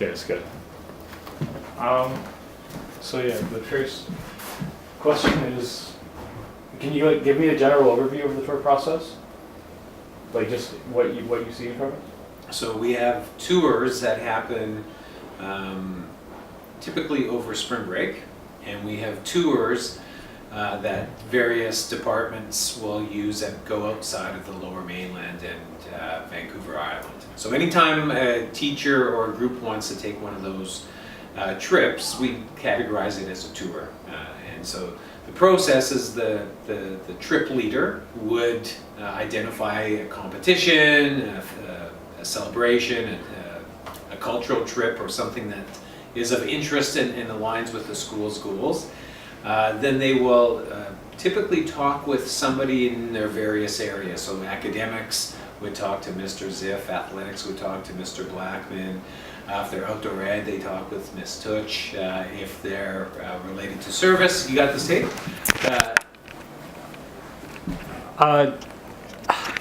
Okay, that's good. So yeah, the first question is, can you give me a general overview of the tour process? Like just what you see from it? So we have tours that happen typically over spring break, and we have tours that various departments will use that go outside of the Lower Mainland and Vancouver Island. So anytime a teacher or a group wants to take one of those trips, we categorize it as a tour. And so the process is the trip leader would identify a competition, a celebration, a cultural trip, or something that is of interest and aligns with the school's goals. Then they will typically talk with somebody in their various areas. So academics would talk to Mr. Ziff, athletics would talk to Mr. Blackman. If they're outdoor ed, they talk with Ms. Tutch. If they're related to service, you got this tape?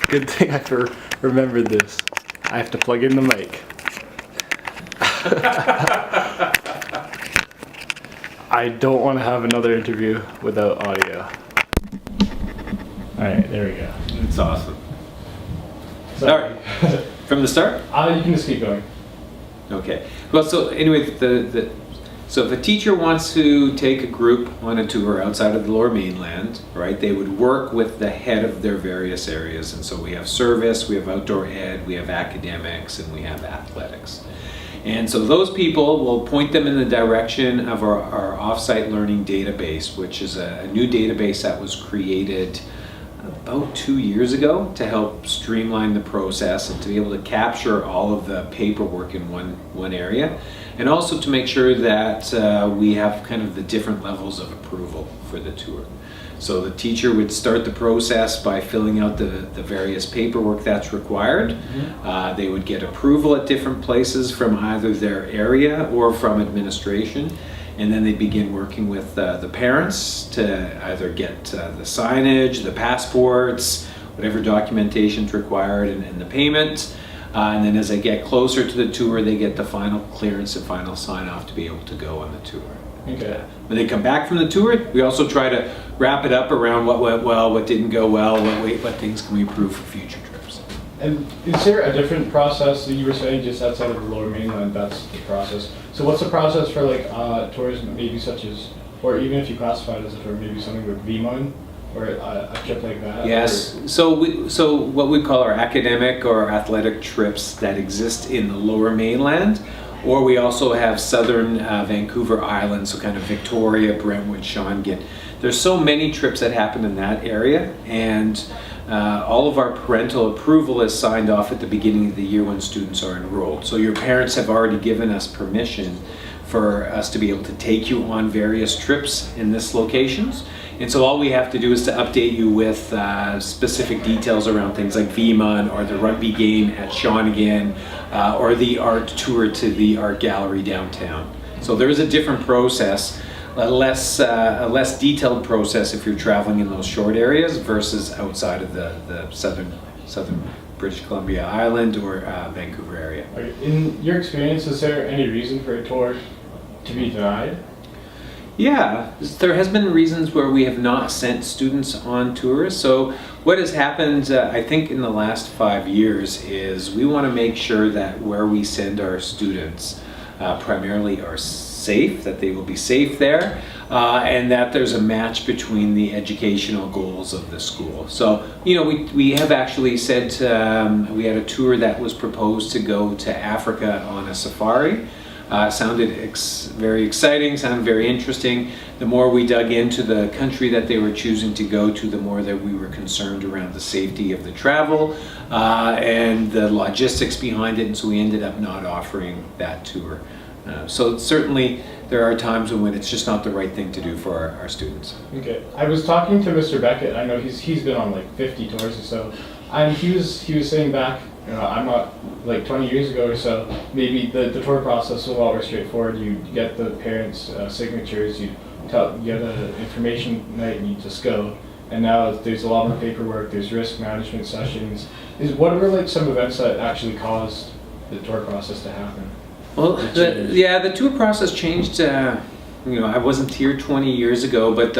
Good thing I remembered this. I have to plug in the mic. I don't want to have another interview without audio. All right, there we go. It's awesome. Sorry. All right. From the start? You can just keep going. Okay. Well, so anyway, so if a teacher wants to take a group on a tour outside of the Lower Mainland, right, they would work with the head of their various areas. And so we have service, we have outdoor ed, we have academics, and we have athletics. And so those people will point them in the direction of our off-site learning database, which is a new database that was created about 2 years ago to help streamline the process and to be able to capture all of the paperwork in one area, and also to make sure that we have kind of the different levels of approval for the tour. So the teacher would start the process by filling out the various paperwork that's required. Mm-hmm. They would get approval at different places from either their area or from administration. And then they begin working with the parents to either get the signage, the passports, whatever documentation is required, and the payment. And then as they get closer to the tour, they get the final clearance and final sign-off to be able to go on the tour. Okay. When they come back from the tour, we also try to wrap it up around what went well, what didn't go well, what things can we improve for future trips. And is there a different process that you were saying just outside of the Lower Mainland? That's the process. So what's the process for like tours, maybe such as, or even if you classify it as a tour, maybe something with VMUN or a trip like that? Yes. So what we call our academic or athletic trips that exist in the Lower Mainland. Or we also have southern Vancouver Island, so kind of Victoria, Brentwood, Shawinigan. There's so many trips that happen in that area, and all of our parental approval is signed off at the beginning of the year when students are enrolled. So your parents have already given us permission for us to be able to take you on various trips in this locations. And so all we have to do is to update you with specific details around things like VMUN or the rugby game at Shawinigan or the art tour to the art gallery downtown. So there is a different process, a less detailed process if you're traveling in those short areas versus outside of the southern British Columbia Island or Vancouver area. In your experience, is there any reason for a tour to be denied? Yeah, there has been reasons where we have not sent students on tours. So what has happened, I think in the last 5 years, is we want to make sure that where we send our students primarily are safe, that they will be safe there, and that there's a match between the educational goals of the school. So, you know, we have actually said, we had a tour that was proposed to go to Africa on a safari. Sounded very exciting, sounded very interesting. The more we dug into the country that they were choosing to go to, the more that we were concerned around the safety of the travel and the logistics behind it, and so we ended up not offering that tour. So certainly there are times when it's just not the right thing to do for our students. Okay. I was talking to Mr. Beckett. I know he's been on like 50 tours or so, and he was saying back, you know, I'm not like 20 years ago or so, maybe the tour process was a lot more straightforward. You get the parents' signatures, you get an information night, and you just go. And now there's a lot more paperwork, there's risk management sessions. What were like some events that actually caused the tour process to happen? Well, the tour process changed. I wasn't here 20 years ago, but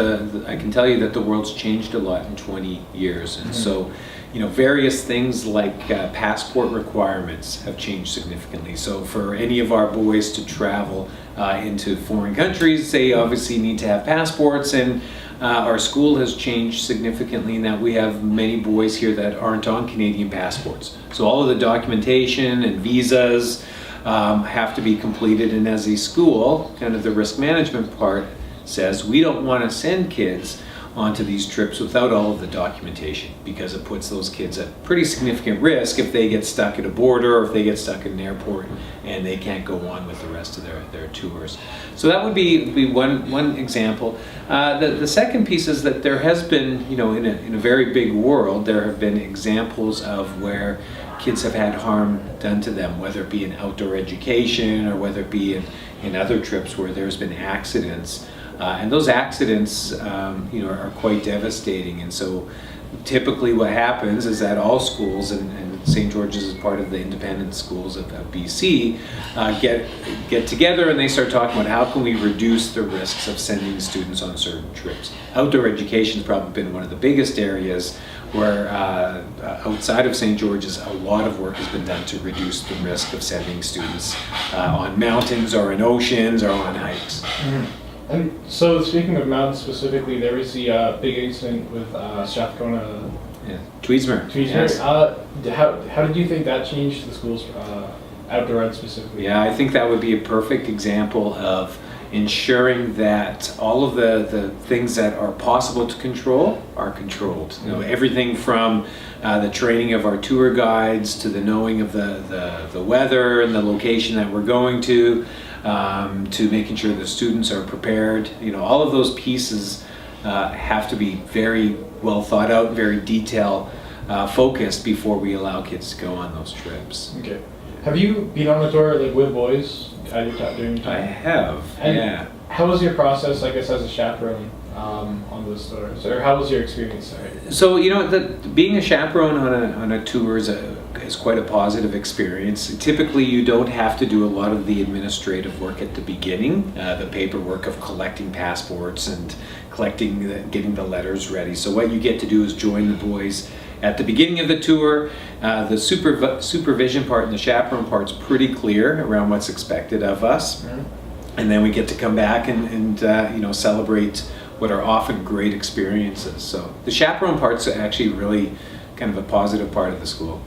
I can tell you that the world's changed a lot in 20 years. And so, various things like passport requirements have changed significantly. So for any of our boys to travel into foreign countries, they obviously need to have passports, and our school has changed significantly in that we have many boys here that aren't on Canadian passports. So all of the documentation and visas have to be completed, and as a school, kind of the risk management part says we don't want to send kids onto these trips without all of the documentation, because it puts those kids at pretty significant risk if they get stuck at a border or if they get stuck at an airport and they can't go on with the rest of their tours. So that would be one example. The second piece is that there has been, in a very big world, there have been examples of where kids have had harm done to them, whether it be in outdoor education or whether it be in other trips where there's been accidents. And those accidents, are quite devastating. And so typically what happens is that all schools, and St. George's is part of the independent schools of BC, get together and they start talking about how can we reduce the risks of sending students on certain trips. Outdoor education has probably been one of the biggest areas where outside of St. George's, a lot of work has been done to reduce the risk of sending students on mountains or in oceans or on hikes. Mm-hmm. And so speaking of mountains specifically, there was the big incident with Strathcona. Yeah, Tweedsmuir. Yes. How did you think that changed the school's outdoor ed specifically? Yeah, I think that would be a perfect example of ensuring that all of the things that are possible to control are controlled. Everything from the training of our tour guides to the knowing of the weather and the location that we're going to making sure the students are prepared. All of those pieces have to be very well thought out, very detail focused before we allow kids to go on those trips. Okay. Have you been on a tour with boys during your time? I have. And yeah. How was your process, I guess, as a chaperone on those tours, or how was your experience there? So being a chaperone on a tour is quite a positive experience. Typically, you don't have to do a lot of the administrative work at the beginning, the paperwork of collecting passports and getting the letters ready. So what you get to do is join the boys at the beginning of the tour. The supervision part and the chaperone part's pretty clear around what's expected of us. Mm-hmm. And then we get to come back and celebrate what are often great experiences. So the chaperone part's actually really kind of a positive part of the school.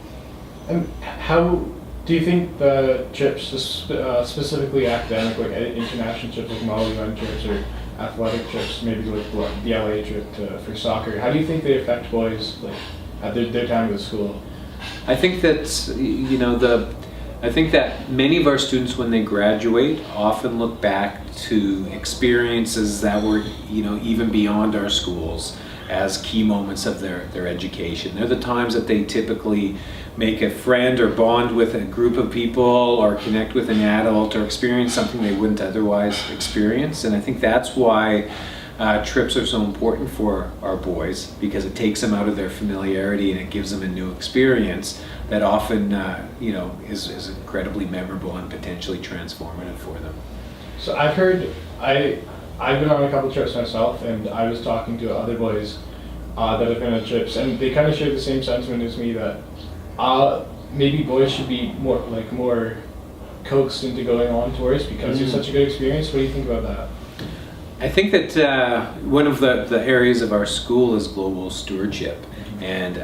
And how do you think the trips, specifically academic, like international trips like Mollywood trips or athletic trips, maybe like the LA trip for soccer, how do you think they affect boys at their time at school? I think that I think that many of our students, when they graduate, often look back to experiences that were, even beyond our schools as key moments of their education. They're the times that they typically make a friend or bond with a group of people or connect with an adult or experience something they wouldn't otherwise experience. And I think that's why trips are so important for our boys, because it takes them out of their familiarity and it gives them a new experience that often is incredibly memorable and potentially transformative for them. So I've been on a couple trips myself, and I was talking to other boys that have been on trips, and they kind of shared the same sentiment as me that maybe boys should be more coaxed into going on tours because it's such a good experience. What do you think about that? I think that one of the areas of our school is global stewardship. And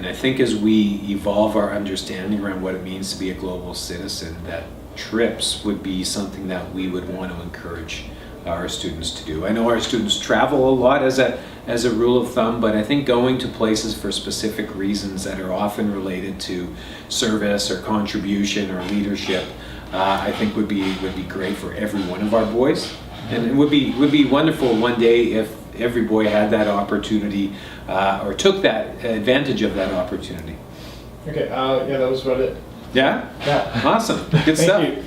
I think as we evolve our understanding around what it means to be a global citizen, that trips would be something that we would want to encourage our students to do. I know our students travel a lot as a rule of thumb, but I think going to places for specific reasons that are often related to service or contribution or leadership, I think would be great for every one of our boys. And it would be wonderful one day if every boy had that opportunity or took that advantage of that opportunity. Okay, that was about it. Yeah? Yeah. Awesome. Good stuff. Thank you.